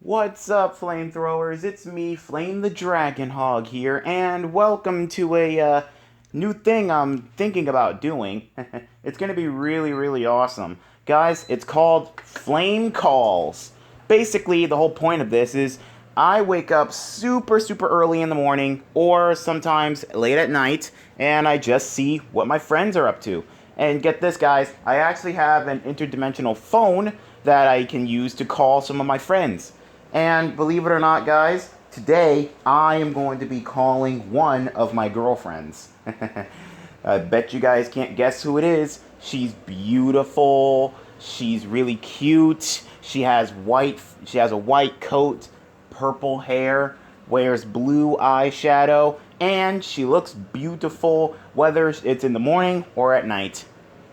What's up, flamethrowers? It's me, Flame the Dragon Hog here, and welcome to a new thing I'm thinking about doing. It's gonna be really, really awesome. Guys, it's called Flame Calls. Basically, the whole point of this is I wake up super, super early in the morning, or sometimes late at night, and I just see what my friends are up to. And get this, guys, I actually have an interdimensional phone that I can use to call some of my friends. And believe it or not, guys, today I am going to be calling one of my girlfriends. I bet you guys can't guess who it is. She's beautiful. She's really cute. She has a white coat, purple hair, wears blue eyeshadow, and she looks beautiful whether it's in the morning or at night.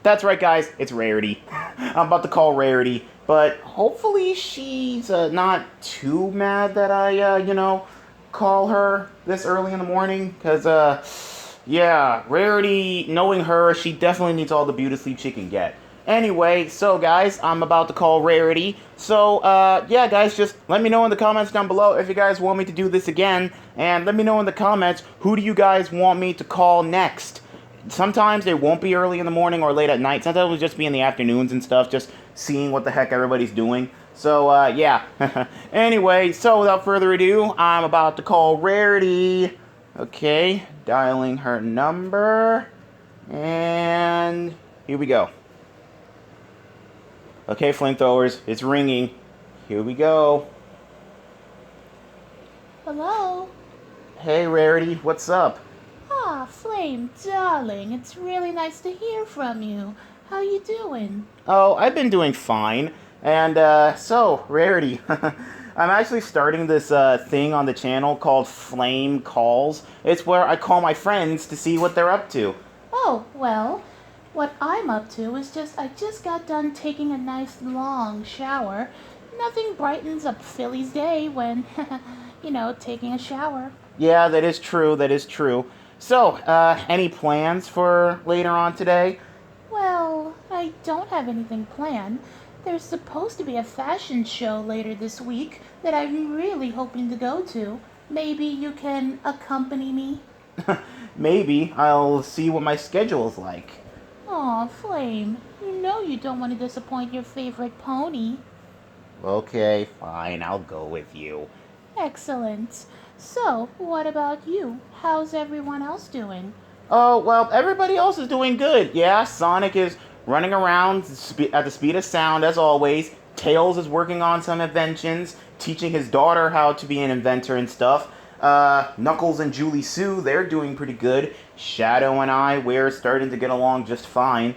That's right, guys, it's Rarity. I'm about to call Rarity, but hopefully she's not too mad that I call her this early in the morning. Because, yeah, Rarity, knowing her, she definitely needs all the beauty sleep she can get. Anyway, so guys, I'm about to call Rarity. So, yeah, guys, just let me know in the comments down below if you guys want me to do this again. And let me know in the comments, who do you guys want me to call next? Sometimes it won't be early in the morning or late at night. Sometimes it'll just be in the afternoons and stuff, just seeing what the heck everybody's doing. So, yeah. Anyway, so without further ado, I'm about to call Rarity. Okay, dialing her number. And here we go. Okay, flamethrowers, it's ringing. Here we go. Hello? Hey, Rarity, what's up? Ah, Flame, darling, it's really nice to hear from you. How you doing? Oh, I've been doing fine. And, so, Rarity, I'm actually starting this, thing on the channel called Flame Calls. It's where I call my friends to see what they're up to. Oh, well, what I'm up to is I just got done taking a nice long shower. Nothing brightens up Philly's day when, taking a shower. Yeah, that is true, that is true. So, any plans for later on today? Well, I don't have anything planned. There's supposed to be a fashion show later this week that I'm really hoping to go to. Maybe you can accompany me? Maybe. I'll see what my schedule is like. Aw, Flame, you know you don't want to disappoint your favorite pony. Okay, fine, I'll go with you. Excellent. So, what about you? How's everyone else doing? Oh, well, everybody else is doing good. Yeah, Sonic is running around at the speed of sound as always. Tails is working on some inventions, teaching his daughter how to be an inventor and stuff. Knuckles and Julie Sue, they're doing pretty good. Shadow and I, we're starting to get along just fine.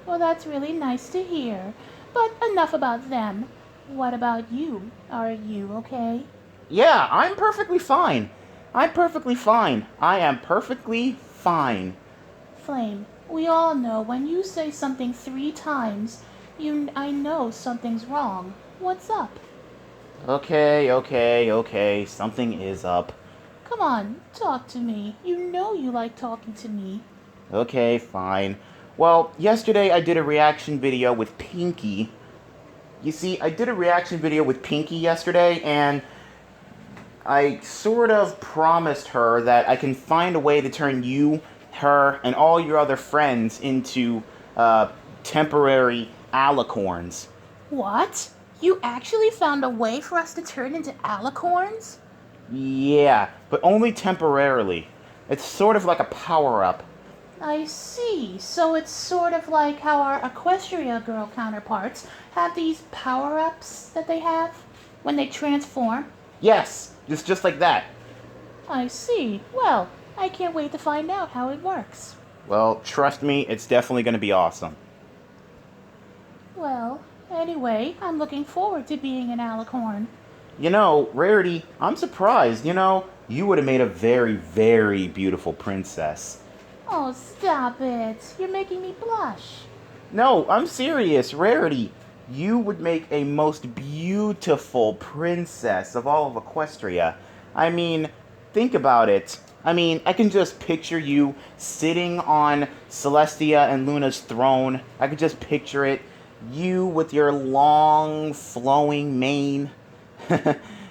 Well, that's really nice to hear. But enough about them. What about you? Are you okay? Yeah, I'm perfectly fine. I'm perfectly fine. I am perfectly fine. Flame, we all know when you say something 3 times, I know something's wrong. What's up? Okay. Something is up. Come on, talk to me. You know you like talking to me. Okay, fine. Well, yesterday I did a reaction video with Pinky. You see, I did a reaction video with Pinky yesterday, and I sort of promised her that I can find a way to turn you, her, and all your other friends into temporary alicorns. What? You actually found a way for us to turn into alicorns? Yeah, but only temporarily. It's sort of like a power-up. I see. So it's sort of like how our Equestria girl counterparts have these power-ups that they have when they transform. Yes, just like that. I see. Well, I can't wait to find out how it works. Well, trust me, it's definitely going to be awesome. Well, anyway, I'm looking forward to being an alicorn. You know, Rarity, I'm surprised. You would have made a very, very beautiful princess. Oh, stop it. You're making me blush. No, I'm serious, Rarity. You would make a most beautiful princess of all of Equestria. I mean, think about it. I can just picture you sitting on Celestia and Luna's throne. I could just picture it. You with your long, flowing mane.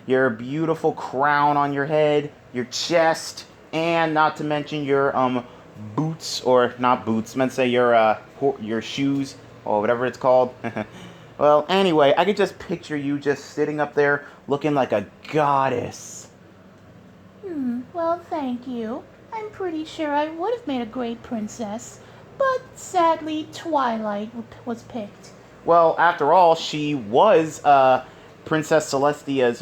your beautiful crown on your head, your chest, and not to mention your boots, or not boots, meant to say your shoes, or whatever it's called. Well, anyway, I could just picture you just sitting up there looking like a goddess. Well, thank you. I'm pretty sure I would have made a great princess, but sadly, Twilight was picked. Well, after all, she was Princess Celestia's,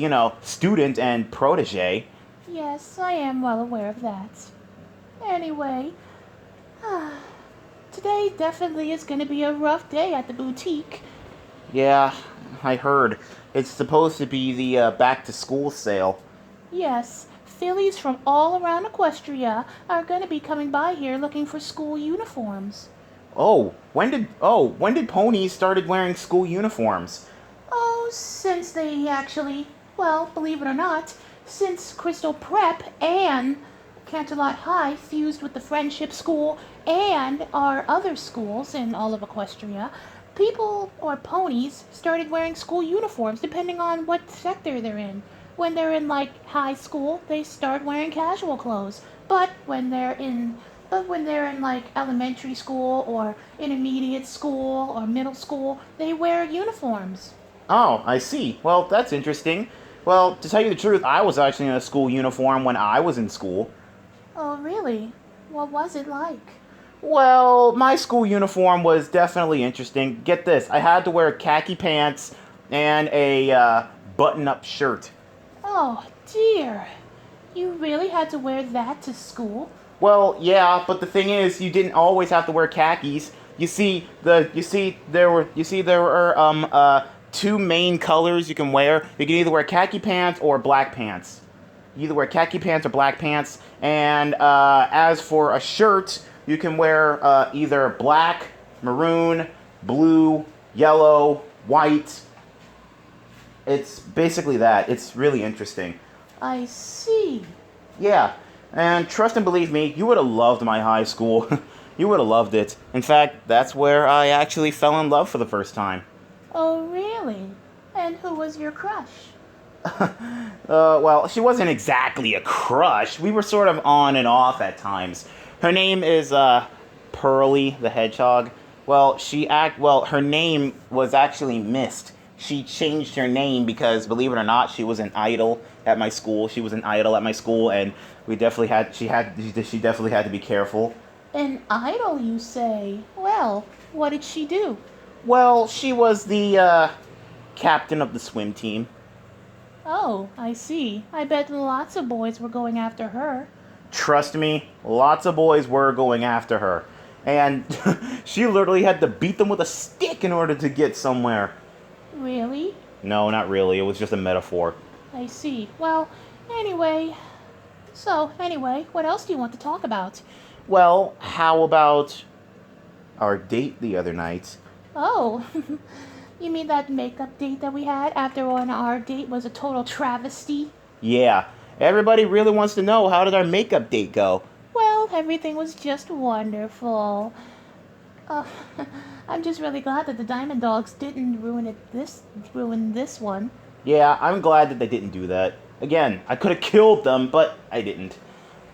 student and protege. Yes, I am well aware of that. Anyway, today definitely is going to be a rough day at the boutique. Yeah, I heard. It's supposed to be the back to school sale. Yes, fillies from all around Equestria are going to be coming by here looking for school uniforms. When did ponies started wearing school uniforms? Oh, since they actually, well, believe it or not, since Crystal Prep and Canterlot High fused with the Friendship School and our other schools in all of Equestria, people or ponies started wearing school uniforms depending on what sector they're in. When they're in like high school, they start wearing casual clothes. But when they're in like elementary school or intermediate school or middle school, they wear uniforms. Oh, I see. Well, that's interesting. Well, to tell you the truth, I was actually in a school uniform when I was in school. Oh, really? What was it like? Well, my school uniform was definitely interesting. Get this, I had to wear khaki pants and a button-up shirt. Oh, dear. You really had to wear that to school? Well, yeah, but the thing is, you didn't always have to wear khakis. There were two main colors you can wear. You can either wear khaki pants or black pants. You either wear khaki pants or black pants. And as for a shirt, you can wear either black, maroon, blue, yellow, white. It's basically that. It's really interesting. I see. Yeah, and trust and believe me, you would have loved my high school. You would have loved it. In fact, that's where I actually fell in love for the first time. Oh, really? And who was your crush? Well, she wasn't exactly a crush. We were sort of on and off at times. Her name is, Pearly the Hedgehog. Well, her name was actually Mist. She changed her name because, believe it or not, she was an idol at my school. She was an idol at my school, and she definitely had to be careful. An idol, you say? Well, what did she do? Well, she was the, captain of the swim team. Oh, I see. I bet lots of boys were going after her. Trust me, lots of boys were going after her. And she literally had to beat them with a stick in order to get somewhere. Really? No, not really. It was just a metaphor. I see. Well, anyway. Anyway, what else do you want to talk about? Well, how about our date the other night? Oh, you mean that makeup date that we had after when our date was a total travesty? Yeah, everybody really wants to know, how did our makeup date go? Well, everything was just wonderful. Uh, I'm just really glad that the Diamond Dogs didn't ruin this one. Yeah, I'm glad that they didn't do that. Again, I could have killed them, but I didn't.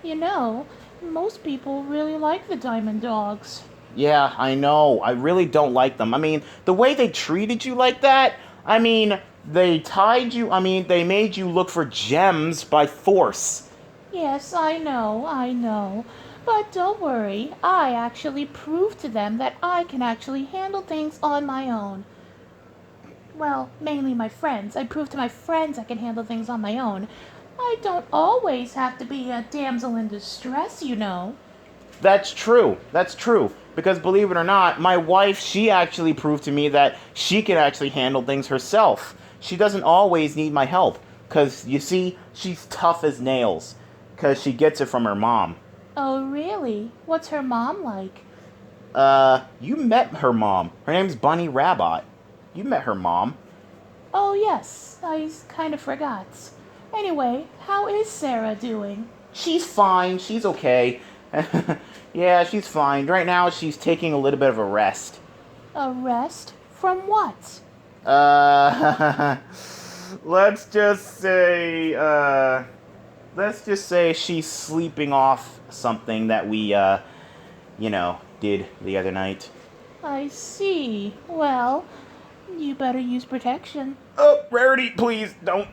You know, most people really like the Diamond Dogs. Yeah, I know. I really don't like them. I mean, the way they treated you like that, they made you look for gems by force. Yes, I know. But don't worry, I actually proved to them that I can actually handle things on my own. Well, mainly my friends. I proved to my friends I can handle things on my own. I don't always have to be a damsel in distress, you know. That's true. Because believe it or not, my wife, she actually proved to me that she can actually handle things herself. She doesn't always need my help. Because, you see, she's tough as nails. Because she gets it from her mom. Oh, really? What's her mom like? You met her mom. Her name's Bunny Rabbit. You met her mom. Oh, yes. I kind of forgot. Anyway, how is Sarah doing? She's fine. She's okay. Yeah, she's fine. Right now, she's taking a little bit of a rest. A rest? From what? let's just say she's sleeping off something that we, did the other night. I see. Well, you better use protection. Oh, Rarity, please, don't,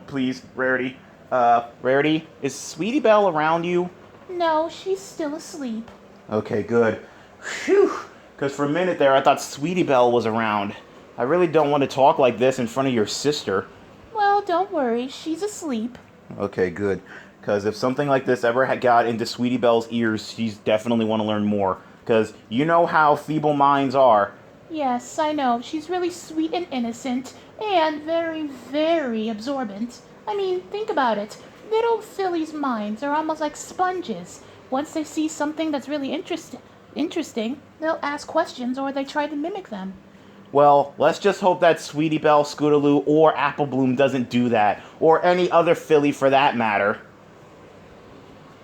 please, Rarity. Rarity, is Sweetie Belle around you? No, she's still asleep. Okay, good. Phew. Because for a minute there, I thought Sweetie Belle was around. I really don't want to talk like this in front of your sister. Well, don't worry, she's asleep. Okay, good. Because if something like this ever had got into Sweetie Belle's ears, she's definitely want to learn more. Because you know how feeble minds are. Yes, I know. She's really sweet and innocent, and very, very absorbent. I mean, think about it. Little Philly's minds are almost like sponges. Once they see something that's really interesting, they'll ask questions or they try to mimic them. Well, let's just hope that Sweetie Belle, Scootaloo, or Apple Bloom doesn't do that. Or any other Philly for that matter.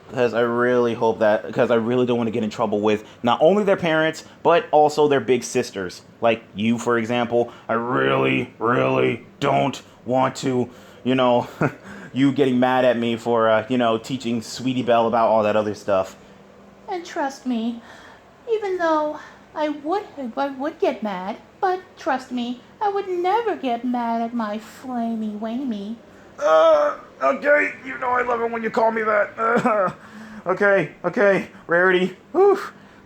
Because I really hope that, because I really don't want to get in trouble with not only their parents, but also their big sisters. Like you, for example. I really, really don't want to, you getting mad at me for, teaching Sweetie Belle about all that other stuff. And trust me, even though I would get mad, but trust me, I would never get mad at my flamey wamey. Okay, I love it when you call me that. Okay, Rarity. Whew.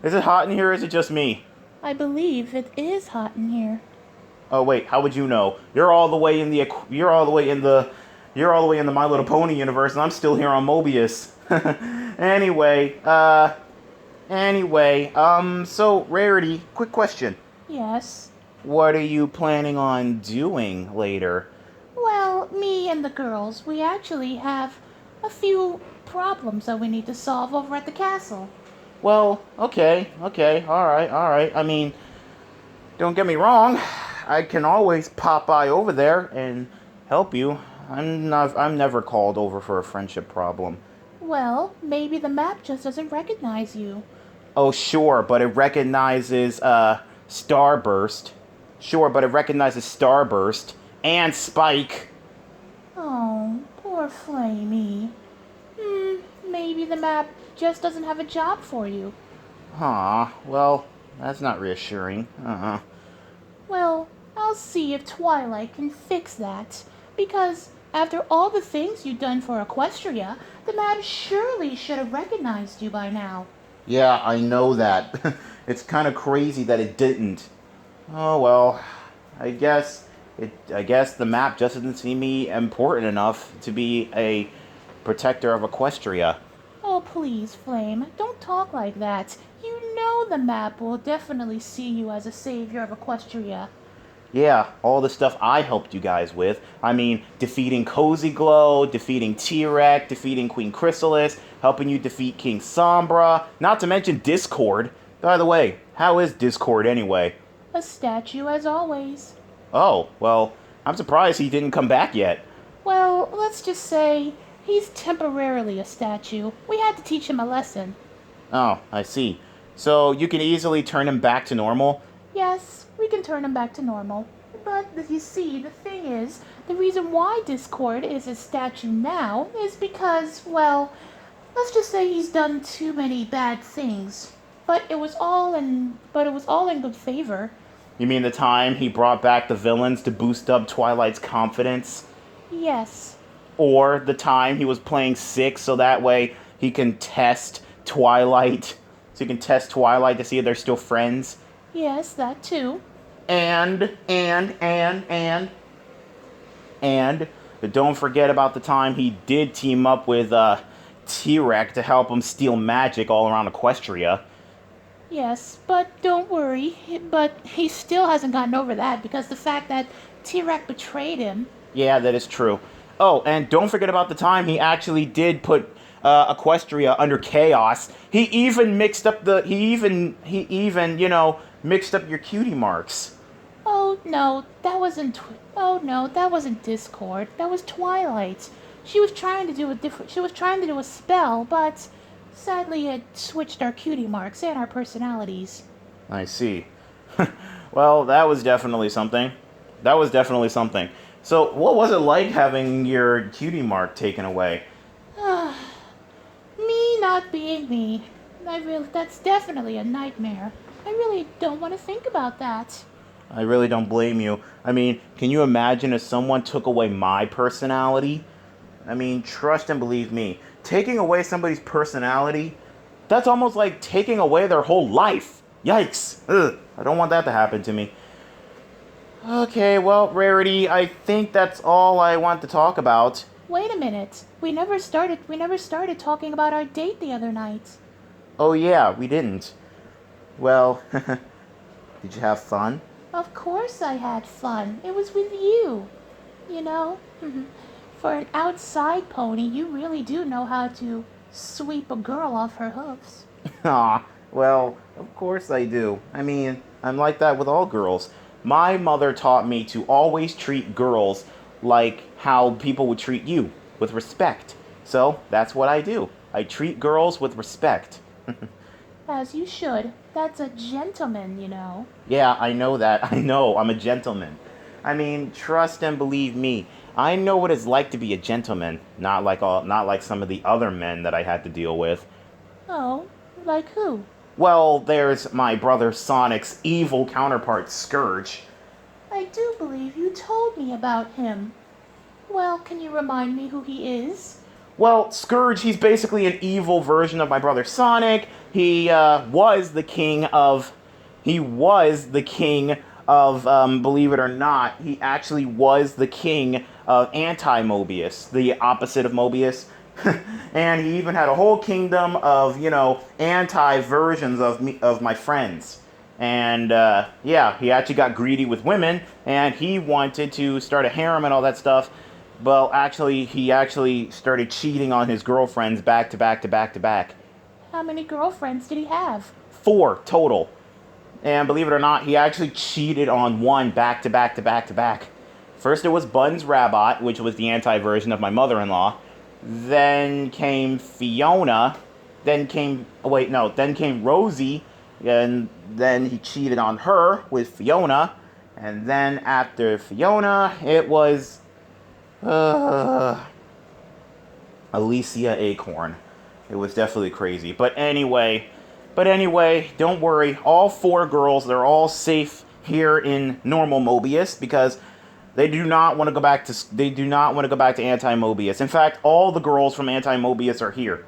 Is it hot in here or is it just me? I believe it is hot in here. Oh wait, how would you know? You're all the way in the My Little Pony universe and I'm still here on Mobius. Anyway, so Rarity, quick question. Yes. What are you planning on doing later? Well, me and the girls, we actually have a few problems that we need to solve over at the castle. Well, okay, alright. I mean, don't get me wrong, I can always pop by over there and help you. I'm never called over for a friendship problem. Well, maybe the map just doesn't recognize you. Oh, sure, but it recognizes, Starburst. Sure, but it recognizes Starburst and Spike. Oh, poor Flamey. Maybe the map just doesn't have a job for you. Aw, well, that's not reassuring. Well, I'll see if Twilight can fix that. Because after all the things you've done for Equestria, the map surely should have recognized you by now. Yeah, I know that. It's kind of crazy that it didn't. Oh well, I guess the map just doesn't seem me important enough to be a protector of Equestria. Oh, please, Flame, don't talk like that. You know the map will definitely see you as a savior of Equestria. Yeah, all the stuff I helped you guys with. I mean, defeating Cozy Glow, defeating T-Rex, defeating Queen Chrysalis, helping you defeat King Sombra, not to mention Discord. By the way, how is Discord anyway? A statue as always. Oh, well, I'm surprised he didn't come back yet. Well, let's just say he's temporarily a statue. We had to teach him a lesson. Oh, I see. So you can easily turn him back to normal? Yes, we can turn him back to normal. But you see, the thing is, the reason why Discord is a statue now is because, well, let's just say he's done too many bad things. But it was all in good favor. You mean the time he brought back the villains to boost up Twilight's confidence? Yes. Or the time he was playing sick so that way he can test Twilight? So he can test Twilight to see if they're still friends? Yes, that too. And don't forget about the time he did team up with T-Rex to help him steal magic all around Equestria. Yes, but don't worry. But he still hasn't gotten over that because the fact that T-Rex betrayed him. Yeah, that is true. Oh, and don't forget about the time he actually did put Equestria under chaos. He even mixed up mixed up your cutie marks. Oh no, that wasn't. Oh no, that wasn't Discord. That was Twilight. She was trying to do a spell, but sadly it switched our cutie marks and our personalities. I see. Well, that was definitely something. So, what was it like having your cutie mark taken away? Me not being me. That's definitely a nightmare. I really don't want to think about that. I really don't blame you. I mean, can you imagine if someone took away my personality? I mean, trust and believe me, taking away somebody's personality, that's almost like taking away their whole life. Yikes. Ugh, I don't want that to happen to me. Okay, well, Rarity, I think that's all I want to talk about. Wait a minute. We never started talking about our date the other night. Oh, yeah, we didn't. Well, did you have fun? Of course I had fun. It was with you. You know, for an outside pony, you really do know how to sweep a girl off her hoofs. Aw, well, of course I do. I mean, I'm like that with all girls. My mother taught me to always treat girls like how people would treat you, with respect. So, that's what I do. I treat girls with respect. As you should. That's a gentleman, you know. Yeah, I know that. I know, I'm a gentleman. I mean, trust and believe me. I know what it's like to be a gentleman, not like some of the other men that I had to deal with. Oh, like who? Well, there's my brother Sonic's evil counterpart, Scourge. I do believe you told me about him. Well, can you remind me who he is? Well, Scourge, he's basically an evil version of my brother Sonic. Was the king of. He was the king of, believe it or not, he actually was the king of anti-Mobius, the opposite of Mobius. And he even had a whole kingdom of, anti-versions of me, of my friends. And, yeah, he actually got greedy with women, and he wanted to start a harem and all that stuff. Well, actually, he actually started cheating on his girlfriends back to back to back to back. How many girlfriends did he have? 4 total. And believe it or not, he actually cheated on one back to back to back to back. First it was Buns Rabbit, which was the anti-version of my mother-in-law. Then came Fiona. Then came Rosie. And then he cheated on her with Fiona. And then after Fiona, it was Alicia Acorn. It was definitely crazy. But anyway, don't worry. All 4 girls, they're all safe here in normal Mobius because they do not want to go back to anti-Mobius. In fact, all the girls from anti-Mobius are here.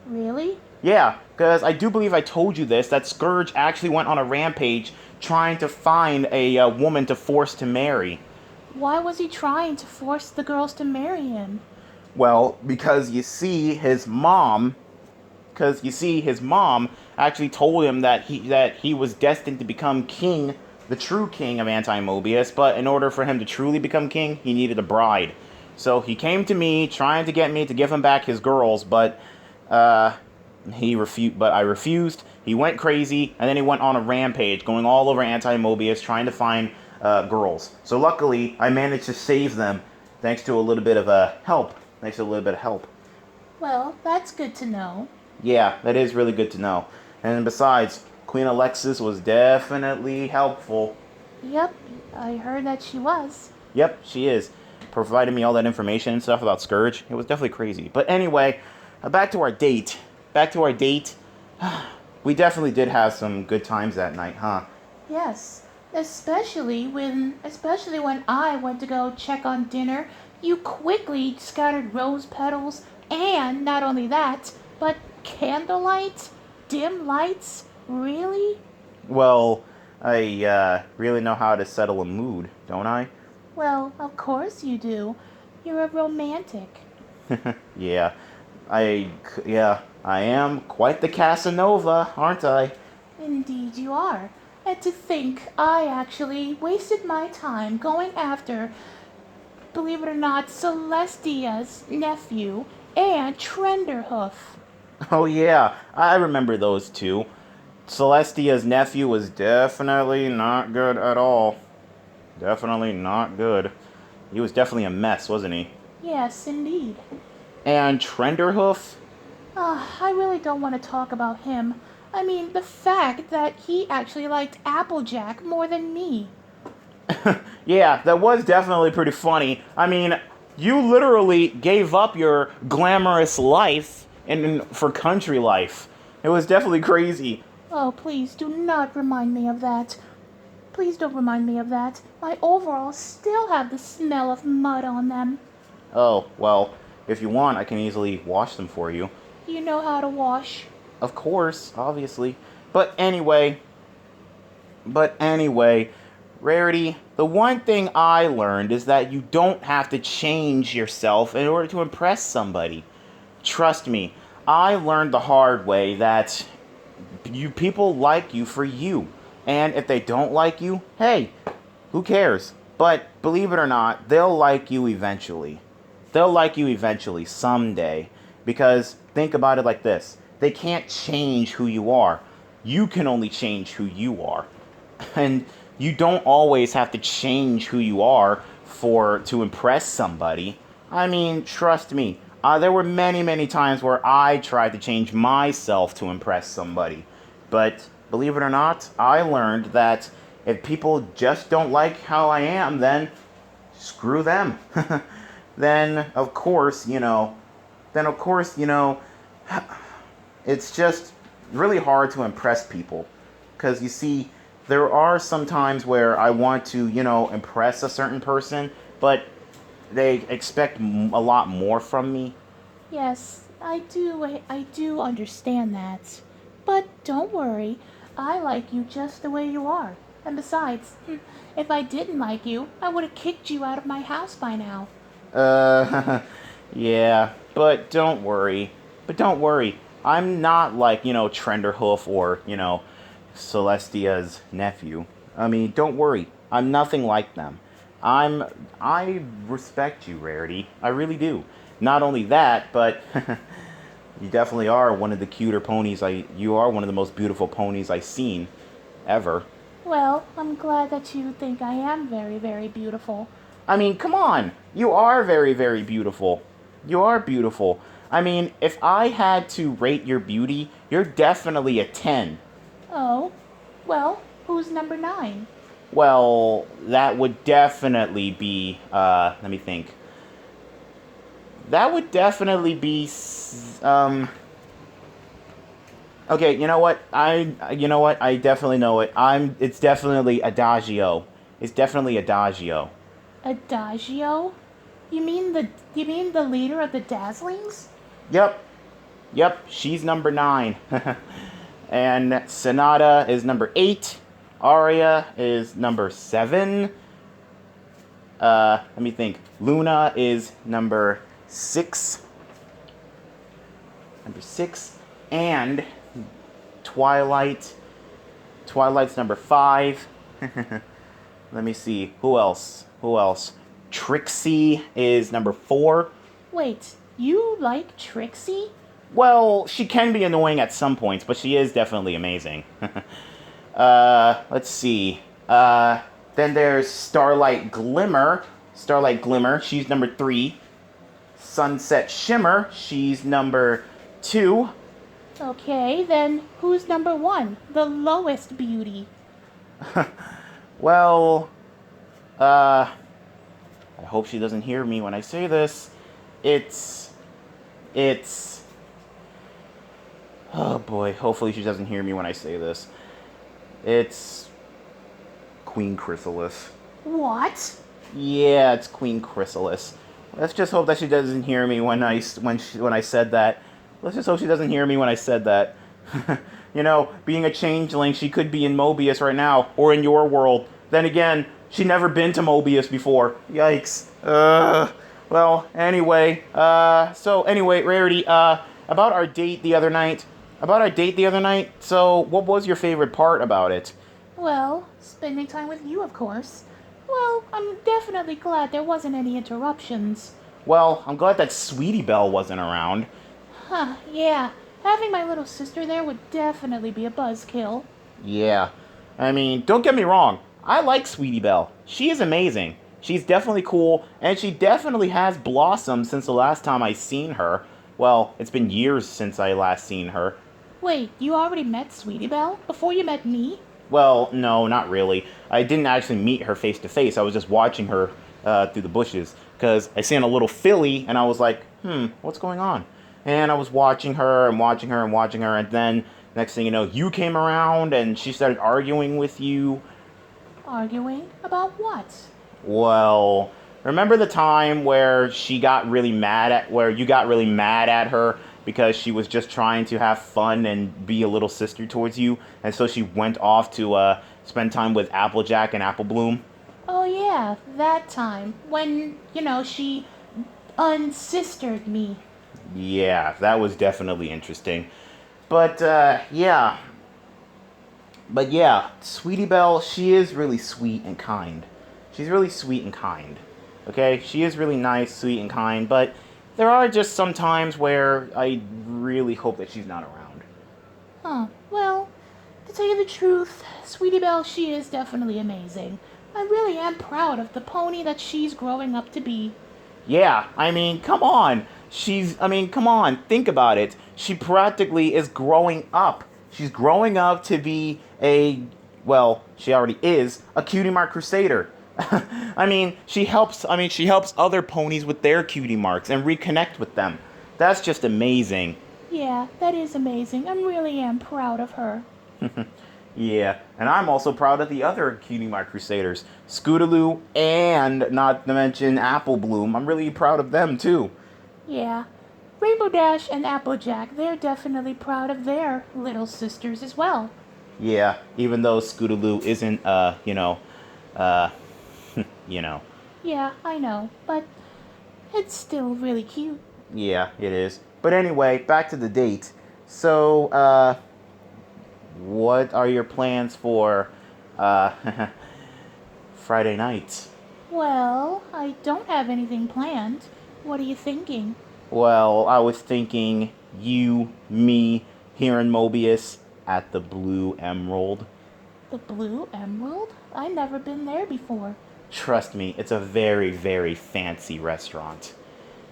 Really? Yeah, because I do believe I told you this, that Scourge actually went on a rampage trying to find a woman to force to marry. Why was he trying to force the girls to marry him? Well, because you see, his mom actually told him that he was destined to become king, the true king of Anti-Mobius, but in order for him to truly become king, he needed a bride. So he came to me, trying to get me to give him back his girls, but I refused. He went crazy, and then he went on a rampage, going all over Anti-Mobius, trying to find girls. So luckily, I managed to save them, thanks to a little bit of help. Well, that's good to know. Yeah, that is really good to know. And besides, Queen Alexis was definitely helpful. Yep, I heard that she was. Yep, she is. Provided me all that information and stuff about Scourge. It was definitely crazy. But anyway, back to our date. We definitely did have some good times that night, huh? Yes, especially when I went to go check on dinner, you quickly scattered rose petals, and not only that, but candlelight, dim lights. Really? Well, I really know how to settle a mood, don't I? Well, of course you do. You're a romantic. Yeah, I am quite the Casanova, aren't I? Indeed you are. And to think I actually wasted my time going after, believe it or not, Celestia's nephew and Trenderhoof. Oh yeah, I remember those two. Celestia's nephew was definitely not good at all. Definitely not good. He was definitely a mess, wasn't he? Yes, indeed. And Trenderhoof? I really don't want to talk about him. I mean, the fact that he actually liked Applejack more than me. Yeah, that was definitely pretty funny. I mean, you literally gave up your glamorous life for country life. It was definitely crazy. Oh, please do not remind me of that. Please don't remind me of that. My overalls still have the smell of mud on them. Oh, well, if you want, I can easily wash them for you. You know how to wash. Of course, obviously. But anyway, but anyway, Rarity, the one thing I learned is that you don't have to change yourself in order to impress somebody. Trust me, I learned the hard way that people like you for you. And if they don't like you, hey, who cares? But believe it or not, they'll like you eventually. They'll like you eventually, someday. Because think about it like this: they can't change who you are. You can only change who you are. And you don't always have to change who you are to impress somebody. I mean, trust me. There were many, many times where I tried to change myself to impress somebody. But believe it or not, I learned that if people just don't like how I am, then screw them. then of course, you know, then of course, you know, it's just really hard to impress people. Because you see, there are some times where I want to, you know, impress a certain person, but they expect a lot more from me. Yes, I do understand that. But don't worry, I like you just the way you are. And besides, if I didn't like you, I would have kicked you out of my house by now. Uh, yeah, but don't worry. But don't worry. I'm not like, you know, Trenderhoof or, you know, Celestia's nephew. I mean, don't worry. I'm nothing like them. I respect you, Rarity. I really do. Not only that, but you definitely are one of the cuter ponies you are one of the most beautiful ponies I've seen ever. Well, I'm glad that you think I am very, very beautiful. I mean, come on. You are very, very beautiful. You are beautiful. I mean, if I had to rate your beauty, you're definitely a 10. Oh, well, who's number 9? Well, that would definitely be, let me think. That would definitely be, okay, you know what? I definitely know it. It's definitely Adagio. It's definitely Adagio. Adagio? You mean the leader of the Dazzlings? Yep. Yep, she's number 9. And Sonata is number 8. Aria is number 7. Let me think. Luna is number 6. Number 6. And Twilight. Twilight's number 5. Let me see. Who else? Who else? Trixie is number 4. Wait, you like Trixie? Well, she can be annoying at some points, but she is definitely amazing. Let's see. Then there's Starlight Glimmer. Starlight Glimmer, she's number 3. Sunset Shimmer, she's number 2. Okay, then who's number 1? The lowest beauty. Well, I hope she doesn't hear me when I say this. It's, oh boy, hopefully she doesn't hear me when I say this. It's Queen Chrysalis. What? Yeah, it's Queen Chrysalis. Let's just hope that she doesn't hear me when I said that. Let's just hope she doesn't hear me when I said that. You know, being a changeling, she could be in Mobius right now, or in your world. Then again, she'd never been to Mobius before. Yikes. Well, anyway, Rarity, about our date the other night. So, what was your favorite part about it? Well, spending time with you, of course. Well, I'm definitely glad there wasn't any interruptions. Well, I'm glad that Sweetie Belle wasn't around. Huh, yeah. Having my little sister there would definitely be a buzzkill. Yeah. I mean, don't get me wrong. I like Sweetie Belle. She is amazing. She's definitely cool, and she definitely has blossomed since the last time I seen her. Well, it's been years since I last seen her. Wait, you already met Sweetie Belle? Before you met me? Well, no, not really. I didn't actually meet her face to face. I was just watching her through the bushes because I seen a little filly, and I was like, what's going on? And I was watching her and watching her and watching her, and then next thing you know, you came around and she started arguing with you. Arguing? About what? Well, remember the time where where you got really mad at her because she was just trying to have fun and be a little sister towards you, and so she went off to spend time with Applejack and Apple Bloom? Oh, yeah, that time. When, she unsistered me. Yeah, that was definitely interesting. But, yeah. But yeah, Sweetie Belle, she is really sweet and kind. She's really sweet and kind. Okay? She is really nice, sweet, and kind, but there are just some times where I really hope that she's not around. Huh. Well, to tell you the truth, Sweetie Belle, she is definitely amazing. I really am proud of the pony that she's growing up to be. Yeah, I mean, come on. Come on, think about it. She practically is growing up. She's growing up to be she already is, a Cutie Mark Crusader. She helps other ponies with their cutie marks and reconnect with them. That's just amazing. Yeah, that is amazing. I really am proud of her. Yeah, and I'm also proud of the other Cutie Mark Crusaders, Scootaloo and not to mention Apple Bloom. I'm really proud of them too. Yeah. Rainbow Dash and Applejack, they're definitely proud of their little sisters as well. Yeah, even though Scootaloo isn't, uh, you know. Yeah, I know, but it's still really cute. Yeah, it is. But anyway, back to the date. So, what are your plans for, Friday night? Well, I don't have anything planned. What are you thinking? Well, I was thinking you, me, here in Mobius at the Blue Emerald. The Blue Emerald? I never been there before. Trust me, it's a very, very fancy restaurant.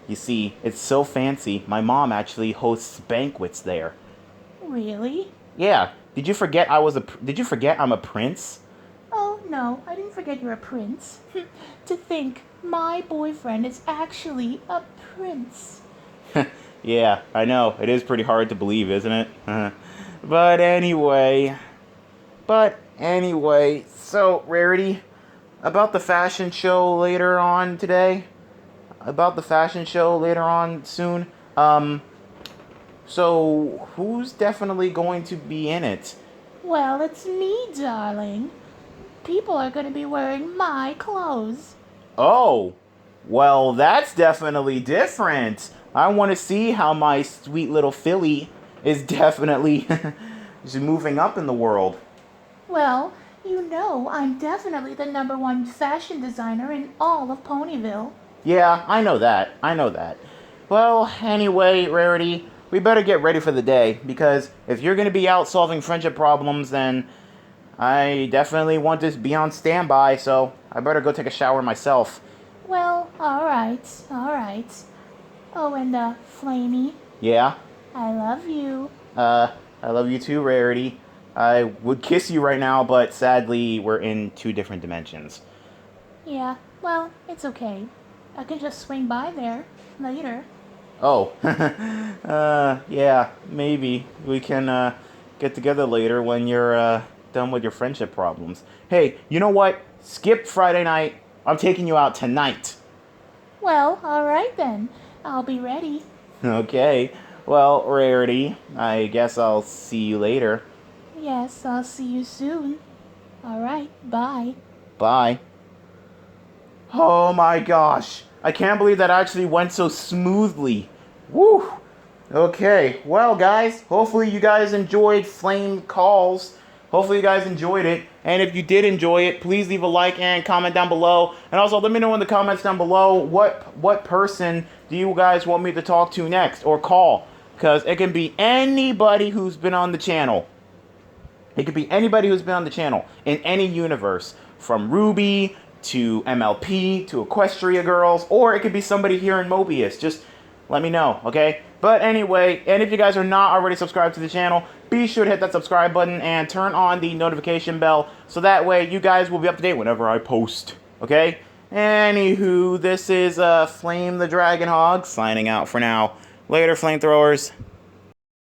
You see, it's so fancy, my mom actually hosts banquets there. Really? Yeah, did you forget I'm a prince? Oh, no, I didn't forget you're a prince. To think, my boyfriend is actually a prince. Yeah, I know, it is pretty hard to believe, isn't it? But anyway, so Rarity, about the fashion show later on today, soon. So who's definitely going to be in it? Well, it's me, darling. People are going to be wearing my clothes. Oh, well, that's definitely different. I want to see how my sweet little filly is definitely is moving up in the world. Well, I'm definitely the #1 fashion designer in all of Ponyville. Yeah, I know that. Well, anyway, Rarity, we better get ready for the day, because if you're going to be out solving friendship problems, then I definitely want to be on standby, so I better go take a shower myself. Well, alright. Oh, and, Flamey, Yeah? I love you. I love you too, Rarity. I would kiss you right now, but sadly, we're in 2 different dimensions. Yeah, well, it's okay. I can just swing by there later. Oh, yeah, maybe. We can, get together later when you're, done with your friendship problems. Hey, you know what? Skip Friday night. I'm taking you out tonight. Well, alright then. I'll be ready. Okay. Well, Rarity, I guess I'll see you later. Yes, I'll see you soon. Alright, bye. Bye. Oh my gosh. I can't believe that actually went so smoothly. Woo! Okay, well guys, hopefully you guys enjoyed Flame Calls. Hopefully you guys enjoyed it. And if you did enjoy it, please leave a like and comment down below. And also let me know in the comments down below what person do you guys want me to talk to next or call. Because it can be anybody who's been on the channel. It could be anybody who's been on the channel in any universe. From Ruby to MLP to Equestria Girls. Or it could be somebody here in Mobius. Just let me know, okay? But anyway, and if you guys are not already subscribed to the channel, be sure to hit that subscribe button and turn on the notification bell so that way you guys will be up to date whenever I post, okay? Anywho, this is Flame the Dragon Hog signing out for now. Later, flamethrowers.